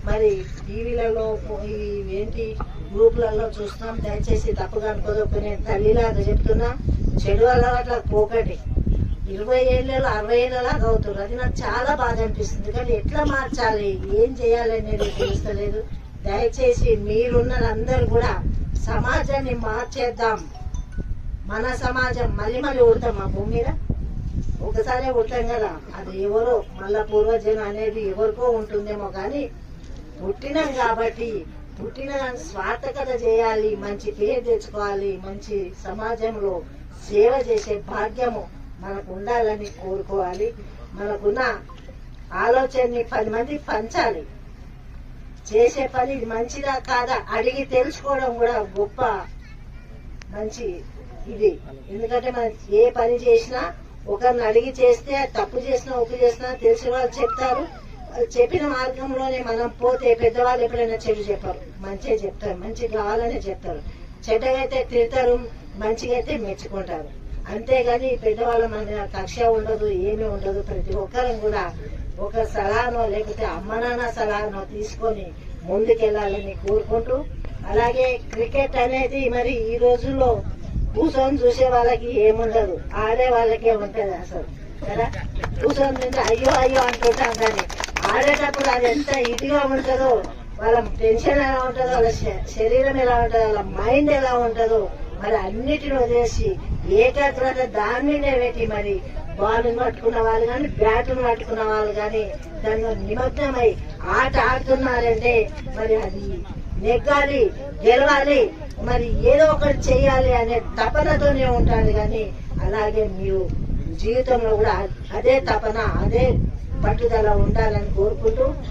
మరి టీవీలలో ఏంటి గ్రూపులలో చూస్తున్నాం. దయచేసి తప్పుగా అనుకోదు, నేను తల్లిలాగా చెప్తున్నా. చెడు అలవాట్లకు పోకండి. 20 ఏళ్ళలో 60 ఏళ్ళలాగా అవుతుంది. అది నాకు చాలా బాధ అనిపిస్తుంది. కానీ ఎట్లా మార్చాలి, ఏం చేయాలి అనేది తెలుస్తలేదు. దయచేసి మీరున్నదందరూ కూడా సమాజాన్ని మార్చేద్దాం. మన సమాజం మళ్ళీ ఉడతాం మా భూమి మీద, ఒకసారి ఉడతాం కదా. అది ఎవరో మళ్ళా పూర్వజనం అనేది ఎవరికో ఉంటుందేమో, కానీ పుట్టినాం కాబట్టి పుట్టిన స్వార్థకత చేయాలి, మంచి పేరు తెచ్చుకోవాలి, మంచి సమాజంలో సేవ చేసే భాగ్యము మనకు ఉండాలని కోరుకోవాలి. మనకున్న ఆలోచనని 10 మంది పంచాలి. చేసే పని ఇది మంచిదా కాదా అడిగి తెలుసుకోవడం కూడా గొప్ప మంచి ఇది. ఎందుకంటే మనం ఏ పని చేసినా ఒకరిని అడిగి చేస్తే, తప్పు చేసినా ఒప్పు చేసినా తెలిసిన వాళ్ళు చెప్తారు. చెప్పిన మార్గంలోనే మనం పోతే పెద్దవాళ్ళు ఎప్పుడైనా చెడు చెప్పరు, మంచిగా చెప్తారు. మంచి కావాలనే చెప్తారు. చెడ్డగా అయితే తిడతారు, మంచిగా అయితే మెచ్చుకుంటారు. అంతేగాని పెద్దవాళ్ళ మన కక్ష ఉండదు, ఏమీ ఉండదు. ప్రతి ఒక్కరం కూడా ఒక సలహానో లేకపోతే అమ్మ నాన్న సలహానో తీసుకొని ముందుకెళ్లాలని కోరుకుంటూ, అలాగే క్రికెట్ అనేది మరి ఈ రోజుల్లో కూర్చొని చూసే వాళ్ళకి ఏముండదు, ఆడే వాళ్ళకే ఉంటది అసలు కదా. కూర్చొని అయ్యో అయ్యో అంటుంటాం, కానీ ఆడేటప్పుడు అది ఎంత ఇదిగా ఉంటుందో, వాళ్ళ టెన్షన్ ఎలా ఉంటుందో, వాళ్ళ శరీరం ఎలా ఉంటుందో, వాళ్ళ మైండ్ ఎలా ఉంటుందో, మరి అన్నిటిని వదిలేసి ఏకాగ్రత దాని మీదే పెట్టి మరి బాల్ని పట్టుకున్న వాళ్ళు కానీ బ్యాట్ను పట్టుకున్న వాళ్ళు కానీ దానిలో నిమగ్నమై ఆట ఆడుతున్నారంటే మరి అది నెగ్గాలి, గెలవాలి, మరి ఏదో ఒకటి చెయ్యాలి అనే తపనతోనే ఉంటారు. కానీ అలాగే మీరు జీవితంలో కూడా అదే తపన, అదే పట్టుదల ఉండాలని కోరుకుంటూ